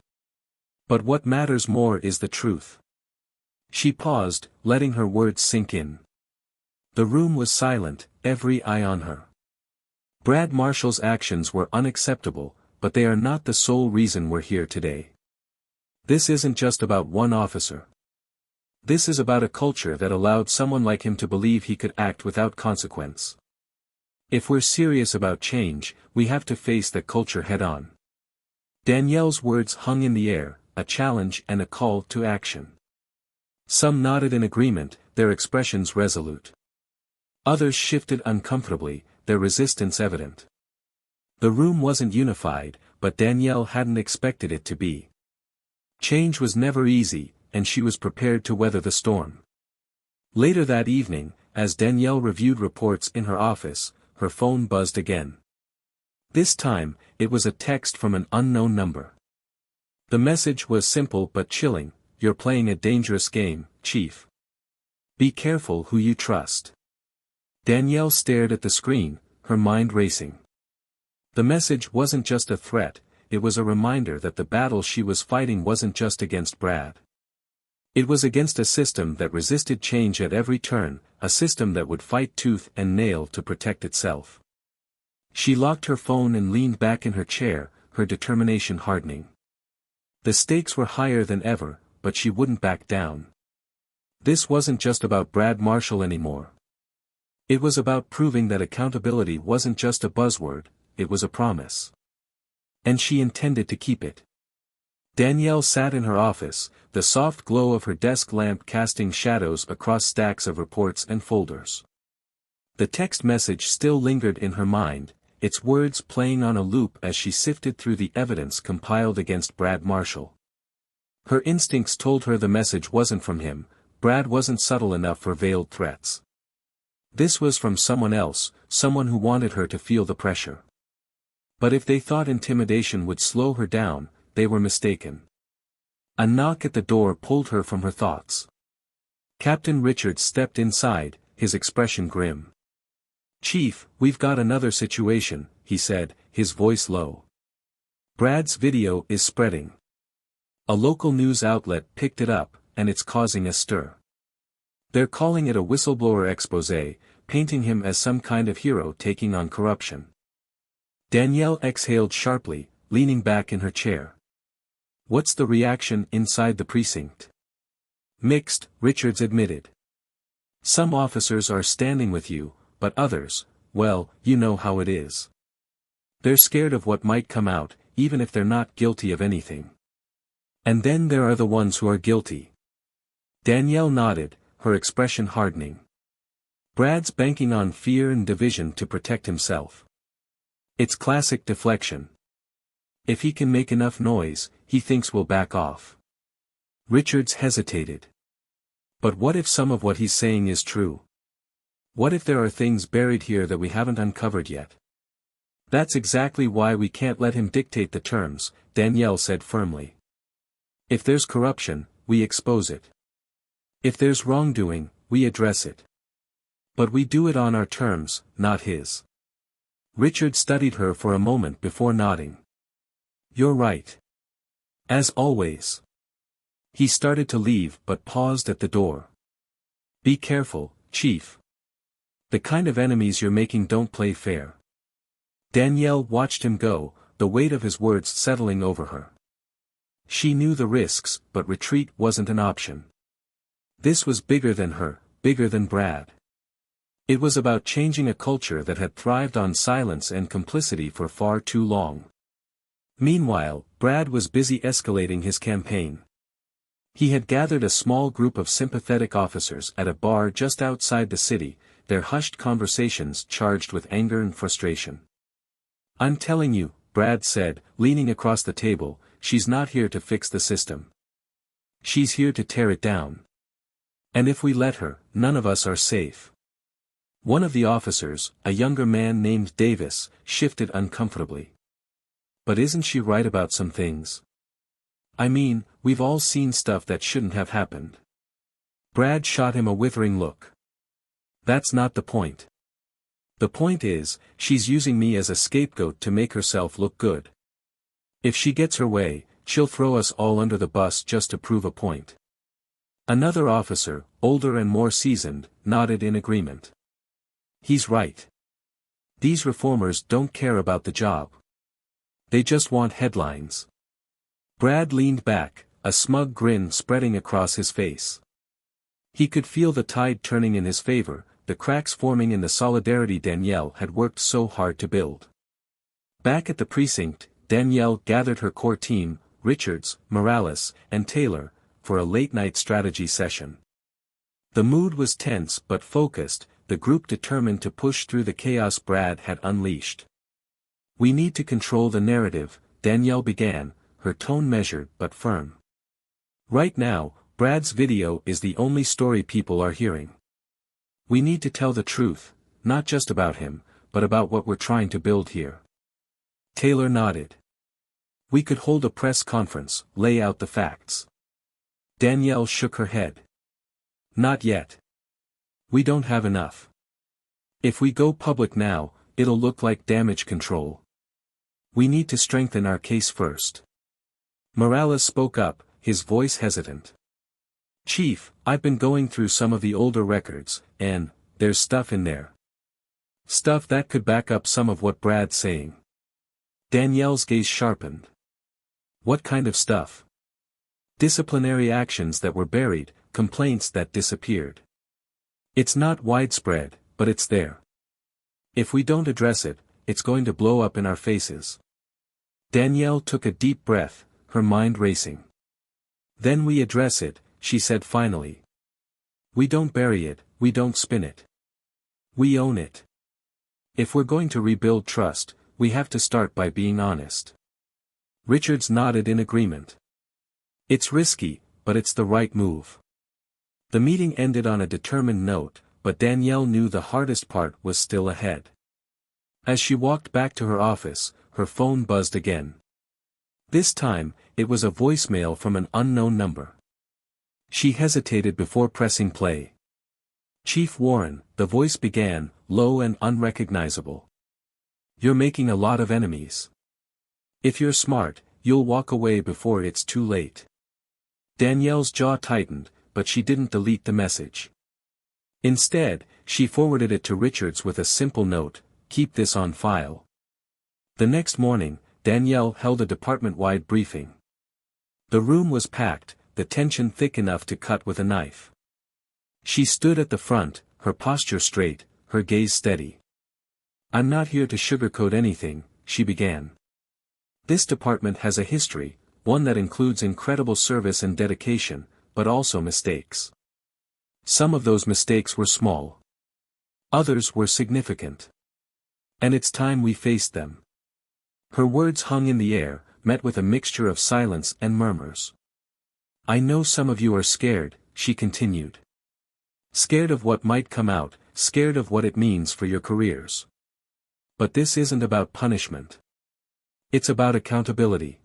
But what matters more is the truth." She paused, letting her words sink in. The room was silent, every eye on her. Brad Marshall's actions were unacceptable, but they are not the sole reason we're here today. This isn't just about one officer. This is about a culture that allowed someone like him to believe he could act without consequence. If we're serious about change, we have to face that culture head-on. Danielle's words hung in the air, a challenge and a call to action. Some nodded in agreement, their expressions resolute. Others shifted uncomfortably, their resistance evident. The room wasn't unified, but Danielle hadn't expected it to be. Change was never easy, and she was prepared to weather the storm. Later that evening, as Danielle reviewed reports in her office, her phone buzzed again. This time, it was a text from an unknown number. The message was simple but chilling: "You're playing a dangerous game, Chief. Be careful who you trust." Danielle stared at the screen, her mind racing. The message wasn't just a threat, it was a reminder that the battle she was fighting wasn't just against Brad. It was against a system that resisted change at every turn, a system that would fight tooth and nail to protect itself. She locked her phone and leaned back in her chair, her determination hardening. The stakes were higher than ever, but she wouldn't back down. This wasn't just about Brad Marshall anymore. It was about proving that accountability wasn't just a buzzword, it was a promise. And she intended to keep it. Danielle sat in her office, the soft glow of her desk lamp casting shadows across stacks of reports and folders. The text message still lingered in her mind, its words playing on a loop as she sifted through the evidence compiled against Brad Marshall. Her instincts told her the message wasn't from him. Brad wasn't subtle enough for veiled threats. This was from someone else, someone who wanted her to feel the pressure. But if they thought intimidation would slow her down, they were mistaken. A knock at the door pulled her from her thoughts. Captain Richards stepped inside, his expression grim. "Chief, we've got another situation," he said, his voice low. "Brad's video is spreading. A local news outlet picked it up, and it's causing a stir. They're calling it a whistleblower expose, painting him as some kind of hero taking on corruption." Danielle exhaled sharply, leaning back in her chair. "What's the reaction inside the precinct?" "Mixed," Richards admitted. "Some officers are standing with you, but others, well, you know how it is. They're scared of what might come out, even if they're not guilty of anything. And then there are the ones who are guilty." Danielle nodded, her expression hardening. "Brad's banking on fear and division to protect himself. It's classic deflection. If he can make enough noise, he thinks we'll back off." Richards hesitated. "But what if some of what he's saying is true? What if there are things buried here that we haven't uncovered yet?" "That's exactly why we can't let him dictate the terms," Danielle said firmly. "If there's corruption, we expose it. If there's wrongdoing, we address it. But we do it on our terms, not his." Richard studied her for a moment before nodding. "You're right. As always." He started to leave but paused at the door. "Be careful, Chief. The kind of enemies you're making don't play fair." Danielle watched him go, the weight of his words settling over her. She knew the risks, but retreat wasn't an option. This was bigger than her, bigger than Brad. It was about changing a culture that had thrived on silence and complicity for far too long. Meanwhile, Brad was busy escalating his campaign. He had gathered a small group of sympathetic officers at a bar just outside the city, their hushed conversations charged with anger and frustration. "I'm telling you," Brad said, leaning across the table, "she's not here to fix the system. She's here to tear it down. And if we let her, none of us are safe." One of the officers, a younger man named Davis, shifted uncomfortably. "But isn't she right about some things? I mean, we've all seen stuff that shouldn't have happened." Brad shot him a withering look. "That's not the point. The point is, she's using me as a scapegoat to make herself look good. If she gets her way, she'll throw us all under the bus just to prove a point." Another officer, older and more seasoned, nodded in agreement. "He's right. These reformers don't care about the job. They just want headlines." Brad leaned back, a smug grin spreading across his face. He could feel the tide turning in his favor, the cracks forming in the solidarity Danielle had worked so hard to build. Back at the precinct, Danielle gathered her core team, Richards, Morales, and Taylor, for a late-night strategy session. The mood was tense but focused, the group determined to push through the chaos Brad had unleashed. "We need to control the narrative," Danielle began, her tone measured but firm. "Right now, Brad's video is the only story people are hearing. We need to tell the truth, not just about him, but about what we're trying to build here." Taylor nodded. We could hold a press conference, lay out the facts. Danielle shook her head. Not yet. We don't have enough. If we go public now, it'll look like damage control. We need to strengthen our case first. Morales spoke up, his voice hesitant. Chief, I've been going through some of the older records, and there's stuff in there. Stuff that could back up some of what Brad's saying. Danielle's gaze sharpened. What kind of stuff? Disciplinary actions that were buried, complaints that disappeared. It's not widespread, but it's there. If we don't address it, it's going to blow up in our faces. Danielle took a deep breath, her mind racing. Then we address it, she said finally. We don't bury it, we don't spin it. We own it. If we're going to rebuild trust, we have to start by being honest. Richards nodded in agreement. It's risky, but it's the right move. The meeting ended on a determined note, but Danielle knew the hardest part was still ahead. As she walked back to her office, her phone buzzed again. This time, it was a voicemail from an unknown number. She hesitated before pressing play. Chief Warren, the voice began, low and unrecognizable. You're making a lot of enemies. If you're smart, you'll walk away before it's too late. Danielle's jaw tightened, but she didn't delete the message. Instead, she forwarded it to Richards with a simple note, keep this on file. The next morning, Danielle held a department-wide briefing. The room was packed, the tension thick enough to cut with a knife. She stood at the front, her posture straight, her gaze steady. I'm not here to sugarcoat anything, she began. This department has a history, one that includes incredible service and dedication, but also mistakes. Some of those mistakes were small. Others were significant. And it's time we faced them. Her words hung in the air, met with a mixture of silence and murmurs. I know some of you are scared, she continued. Scared of what might come out, scared of what it means for your careers. But this isn't about punishment. It's about accountability.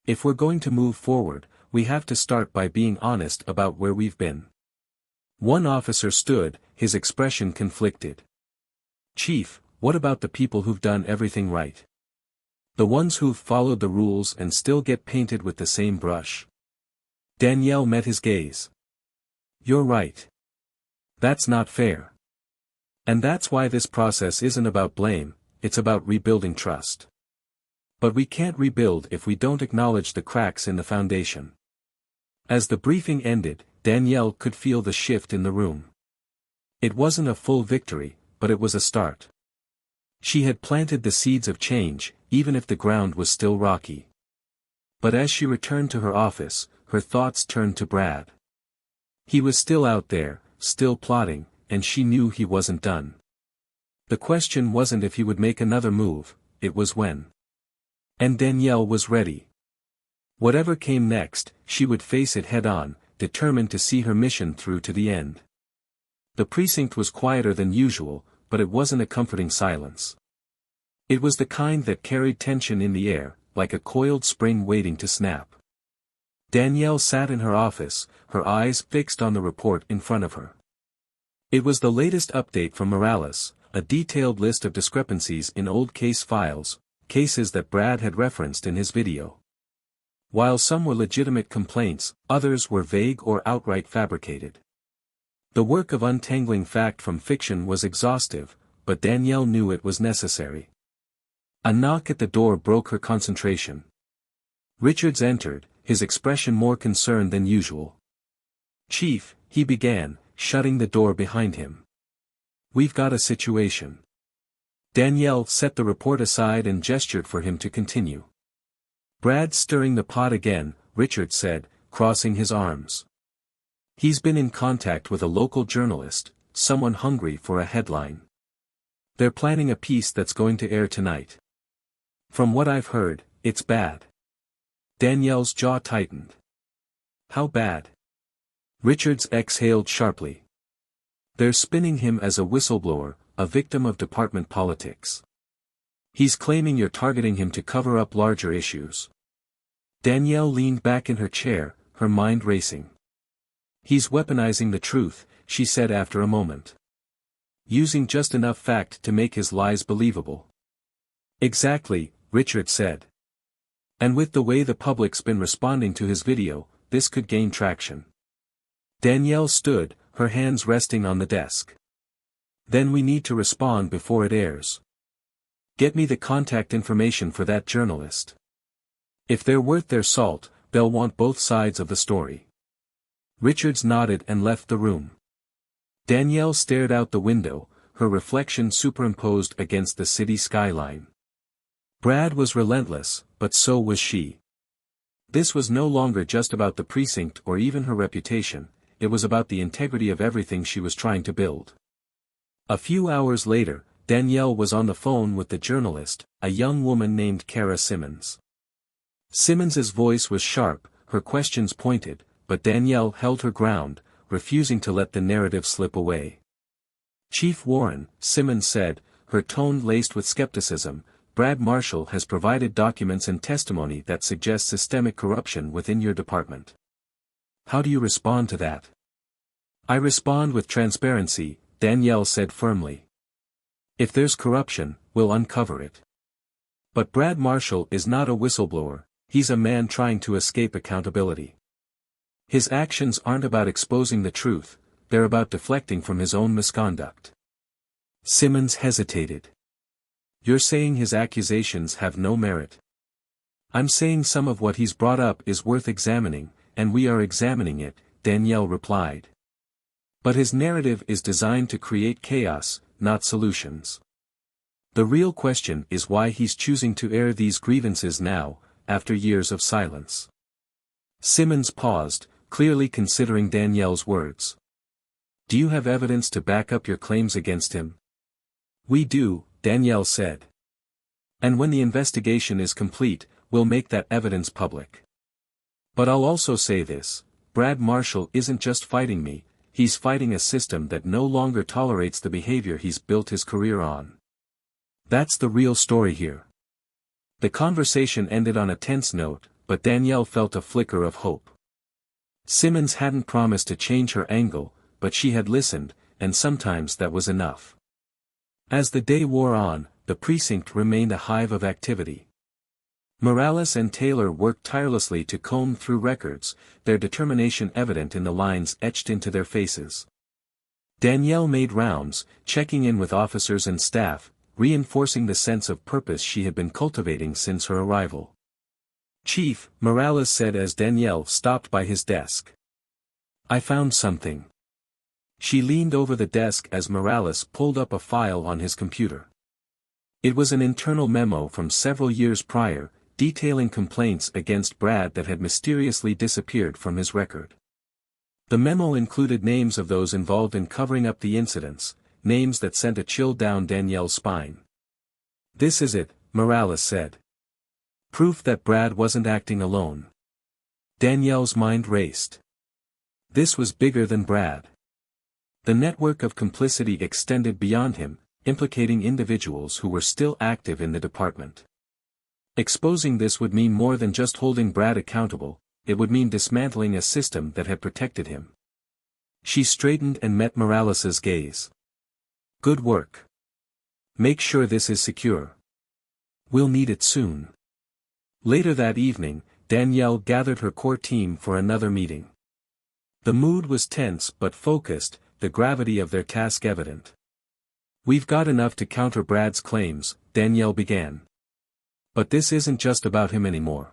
If we're going to move forward, we have to start by being honest about where we've been. One officer stood, his expression conflicted. Chief, what about the people who've done everything right? The ones who've followed the rules and still get painted with the same brush. Danielle met his gaze. You're right. That's not fair. And that's why this process isn't about blame, it's about rebuilding trust. But we can't rebuild if we don't acknowledge the cracks in the foundation. As the briefing ended, Danielle could feel the shift in the room. It wasn't a full victory, but it was a start. She had planted the seeds of change, even if the ground was still rocky. But as she returned to her office, her thoughts turned to Brad. He was still out there, still plotting, and she knew he wasn't done. The question wasn't if he would make another move, it was when. And Danielle was ready. Whatever came next, she would face it head-on, determined to see her mission through to the end. The precinct was quieter than usual, but it wasn't a comforting silence. It was the kind that carried tension in the air, like a coiled spring waiting to snap. Danielle sat in her office, her eyes fixed on the report in front of her. It was the latest update from Morales, a detailed list of discrepancies in old case files, cases that Brad had referenced in his video. While some were legitimate complaints, others were vague or outright fabricated. The work of untangling fact from fiction was exhaustive, but Danielle knew it was necessary. A knock at the door broke her concentration. Richards entered, his expression more concerned than usual. Chief, he began, shutting the door behind him. We've got a situation. Danielle set the report aside and gestured for him to continue. Brad's stirring the pot again, Richards said, crossing his arms. He's been in contact with a local journalist, someone hungry for a headline. They're planning a piece that's going to air tonight. From what I've heard, it's bad. Danielle's jaw tightened. How bad? Richards exhaled sharply. They're spinning him as a whistleblower, a victim of department politics. He's claiming you're targeting him to cover up larger issues. Danielle leaned back in her chair, her mind racing. He's weaponizing the truth, she said after a moment. Using just enough fact to make his lies believable. Exactly, Richard said. And with the way the public's been responding to his video, this could gain traction. Danielle stood, her hands resting on the desk. Then we need to respond before it airs. Get me the contact information for that journalist. If they're worth their salt, they'll want both sides of the story. Richards nodded and left the room. Danielle stared out the window, her reflection superimposed against the city skyline. Brad was relentless, but so was she. This was no longer just about the precinct or even her reputation, it was about the integrity of everything she was trying to build. A few hours later, Danielle was on the phone with the journalist, a young woman named Kara Simmons. Simmons's voice was sharp, her questions pointed, but Danielle held her ground, refusing to let the narrative slip away. Chief Warren, Simmons said, her tone laced with skepticism, Brad Marshall has provided documents and testimony that suggest systemic corruption within your department. How do you respond to that? I respond with transparency, Danielle said firmly. If there's corruption, we'll uncover it. But Brad Marshall is not a whistleblower, he's a man trying to escape accountability. His actions aren't about exposing the truth, they're about deflecting from his own misconduct. Simmons hesitated. You're saying his accusations have no merit. I'm saying some of what he's brought up is worth examining, and we are examining it, Danielle replied. But his narrative is designed to create chaos, not solutions. The real question is why he's choosing to air these grievances now, after years of silence. Simmons paused, clearly considering Danielle's words. Do you have evidence to back up your claims against him? We do, Danielle said. And when the investigation is complete, we'll make that evidence public. But I'll also say this, Brad Marshall isn't just fighting me, he's fighting a system that no longer tolerates the behavior he's built his career on. That's the real story here. The conversation ended on a tense note, but Danielle felt a flicker of hope. Simmons hadn't promised to change her angle, but she had listened, and sometimes that was enough. As the day wore on, the precinct remained a hive of activity. Morales and Taylor worked tirelessly to comb through records, their determination evident in the lines etched into their faces. Danielle made rounds, checking in with officers and staff, reinforcing the sense of purpose she had been cultivating since her arrival. Chief, Morales said as Danielle stopped by his desk. I found something. She leaned over the desk as Morales pulled up a file on his computer. It was an internal memo from several years prior, detailing complaints against Brad that had mysteriously disappeared from his record. The memo included names of those involved in covering up the incidents, names that sent a chill down Danielle's spine. This is it, Morales said. Proof that Brad wasn't acting alone. Danielle's mind raced. This was bigger than Brad. The network of complicity extended beyond him, implicating individuals who were still active in the department. Exposing this would mean more than just holding Brad accountable, it would mean dismantling a system that had protected him. She straightened and met Morales's gaze. Good work. Make sure this is secure. We'll need it soon. Later that evening, Danielle gathered her core team for another meeting. The mood was tense but focused, the gravity of their task evident. We've got enough to counter Brad's claims, Danielle began. But this isn't just about him anymore.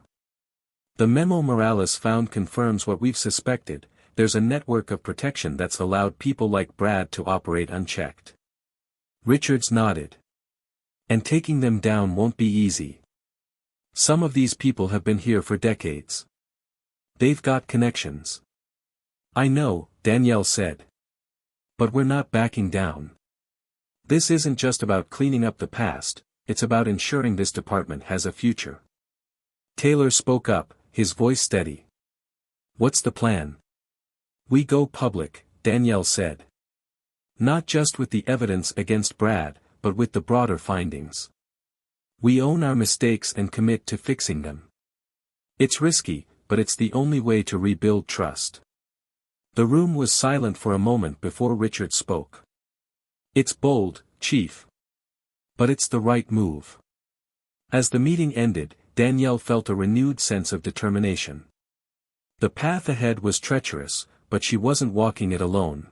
The memo Morales found confirms what we've suspected, there's a network of protection that's allowed people like Brad to operate unchecked. Richards nodded. And taking them down won't be easy. Some of these people have been here for decades. They've got connections. I know, Danielle said. But we're not backing down. This isn't just about cleaning up the past, it's about ensuring this department has a future. Taylor spoke up, his voice steady. What's the plan? We go public, Danielle said. Not just with the evidence against Brad, but with the broader findings. We own our mistakes and commit to fixing them. It's risky, but it's the only way to rebuild trust. The room was silent for a moment before Richard spoke. It's bold, Chief. But it's the right move. As the meeting ended, Danielle felt a renewed sense of determination. The path ahead was treacherous, but she wasn't walking it alone.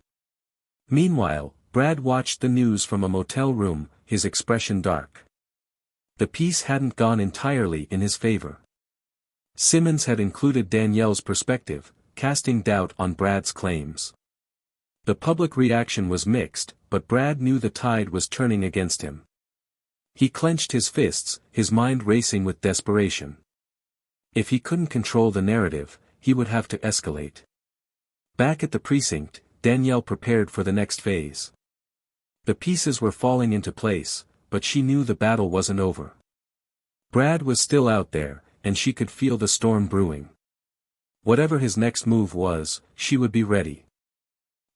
Meanwhile, Brad watched the news from a motel room, his expression dark. The piece hadn't gone entirely in his favor. Simmons had included Danielle's perspective, casting doubt on Brad's claims. The public reaction was mixed, but Brad knew the tide was turning against him. He clenched his fists, his mind racing with desperation. If he couldn't control the narrative, he would have to escalate. Back at the precinct, Danielle prepared for the next phase. The pieces were falling into place, but she knew the battle wasn't over. Brad was still out there, and she could feel the storm brewing. Whatever his next move was, she would be ready.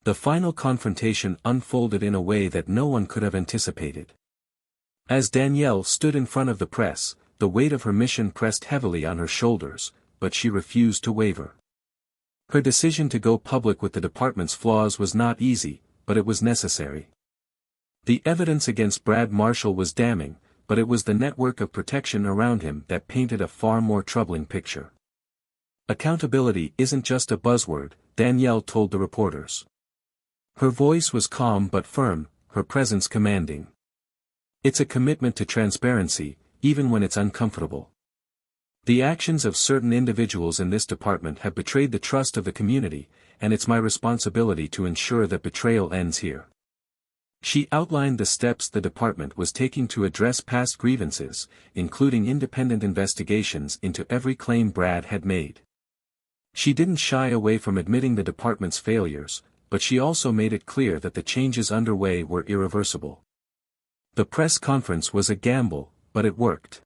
The final confrontation unfolded in a way that no one could have anticipated. As Danielle stood in front of the press, the weight of her mission pressed heavily on her shoulders, but she refused to waver. Her decision to go public with the department's flaws was not easy, but it was necessary. The evidence against Brad Marshall was damning, but it was the network of protection around him that painted a far more troubling picture. Accountability isn't just a buzzword, Danielle told the reporters. Her voice was calm but firm, her presence commanding. It's a commitment to transparency, even when it's uncomfortable. The actions of certain individuals in this department have betrayed the trust of the community, and it's my responsibility to ensure that betrayal ends here. She outlined the steps the department was taking to address past grievances, including independent investigations into every claim Brad had made. She didn't shy away from admitting the department's failures, but she also made it clear that the changes underway were irreversible. The press conference was a gamble, but it worked.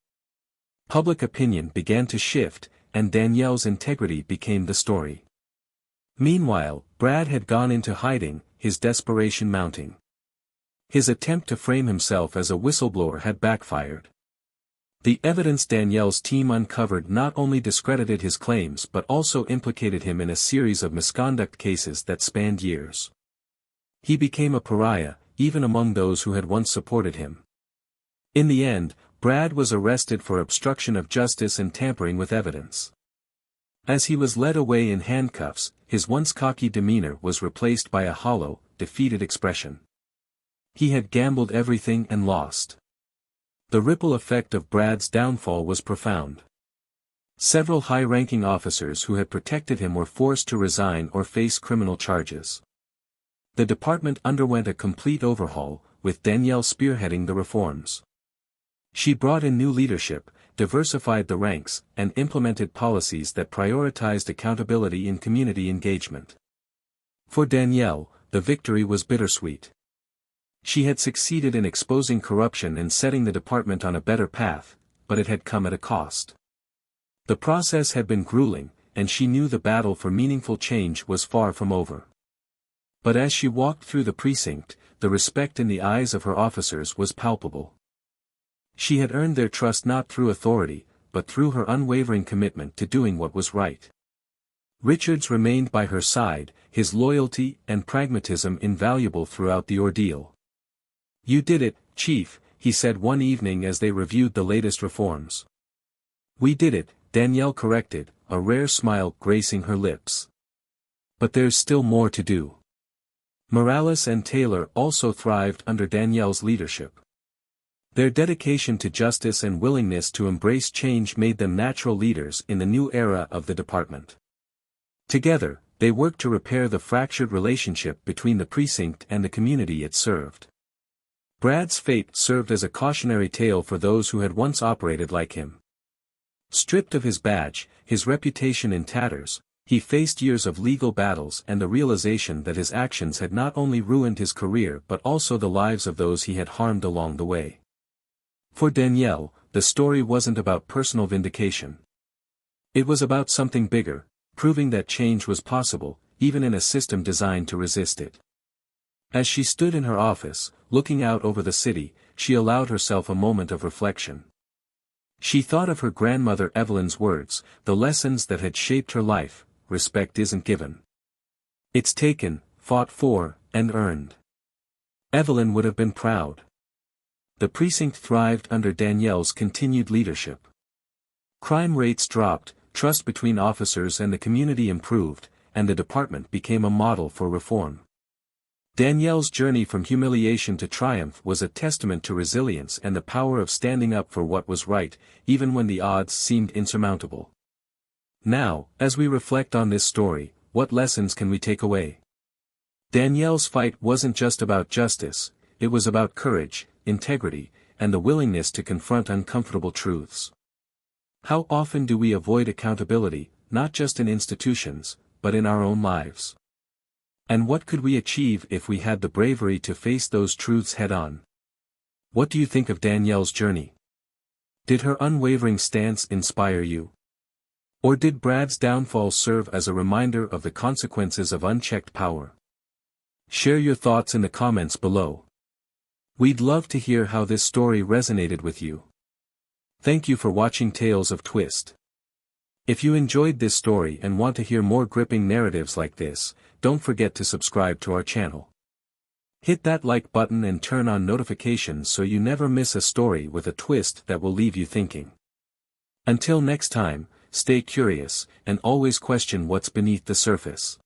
Public opinion began to shift, and Danielle's integrity became the story. Meanwhile, Brad had gone into hiding, his desperation mounting. His attempt to frame himself as a whistleblower had backfired. The evidence Danielle's team uncovered not only discredited his claims but also implicated him in a series of misconduct cases that spanned years. He became a pariah, even among those who had once supported him. In the end, Brad was arrested for obstruction of justice and tampering with evidence. As he was led away in handcuffs, his once cocky demeanor was replaced by a hollow, defeated expression. He had gambled everything and lost. The ripple effect of Brad's downfall was profound. Several high-ranking officers who had protected him were forced to resign or face criminal charges. The department underwent a complete overhaul, with Danielle spearheading the reforms. She brought in new leadership, diversified the ranks, and implemented policies that prioritized accountability and community engagement. For Danielle, the victory was bittersweet. She had succeeded in exposing corruption and setting the department on a better path, but it had come at a cost. The process had been grueling, and she knew the battle for meaningful change was far from over. But as she walked through the precinct, the respect in the eyes of her officers was palpable. She had earned their trust not through authority, but through her unwavering commitment to doing what was right. Richards remained by her side, his loyalty and pragmatism invaluable throughout the ordeal. "You did it, Chief," he said one evening as they reviewed the latest reforms. "We did it," Danielle corrected, a rare smile gracing her lips. "But there's still more to do." Morales and Taylor also thrived under Danielle's leadership. Their dedication to justice and willingness to embrace change made them natural leaders in the new era of the department. Together, they worked to repair the fractured relationship between the precinct and the community it served. Brad's fate served as a cautionary tale for those who had once operated like him. Stripped of his badge, his reputation in tatters, he faced years of legal battles and the realization that his actions had not only ruined his career but also the lives of those he had harmed along the way. For Danielle, the story wasn't about personal vindication. It was about something bigger, proving that change was possible, even in a system designed to resist it. As she stood in her office, looking out over the city, she allowed herself a moment of reflection. She thought of her grandmother Evelyn's words, the lessons that had shaped her life: respect isn't given. It's taken, fought for, and earned. Evelyn would have been proud. The precinct thrived under Danielle's continued leadership. Crime rates dropped, trust between officers and the community improved, and the department became a model for reform. Danielle's journey from humiliation to triumph was a testament to resilience and the power of standing up for what was right, even when the odds seemed insurmountable. Now, as we reflect on this story, what lessons can we take away? Danielle's fight wasn't just about justice, it was about courage, integrity, and the willingness to confront uncomfortable truths. How often do we avoid accountability, not just in institutions, but in our own lives? And what could we achieve if we had the bravery to face those truths head-on? What do you think of Danielle's journey? Did her unwavering stance inspire you? Or did Brad's downfall serve as a reminder of the consequences of unchecked power? Share your thoughts in the comments below. We'd love to hear how this story resonated with you. Thank you for watching Tales of Twist. If you enjoyed this story and want to hear more gripping narratives like this, don't forget to subscribe to our channel. Hit that like button and turn on notifications so you never miss a story with a twist that will leave you thinking. Until next time, stay curious, and always question what's beneath the surface.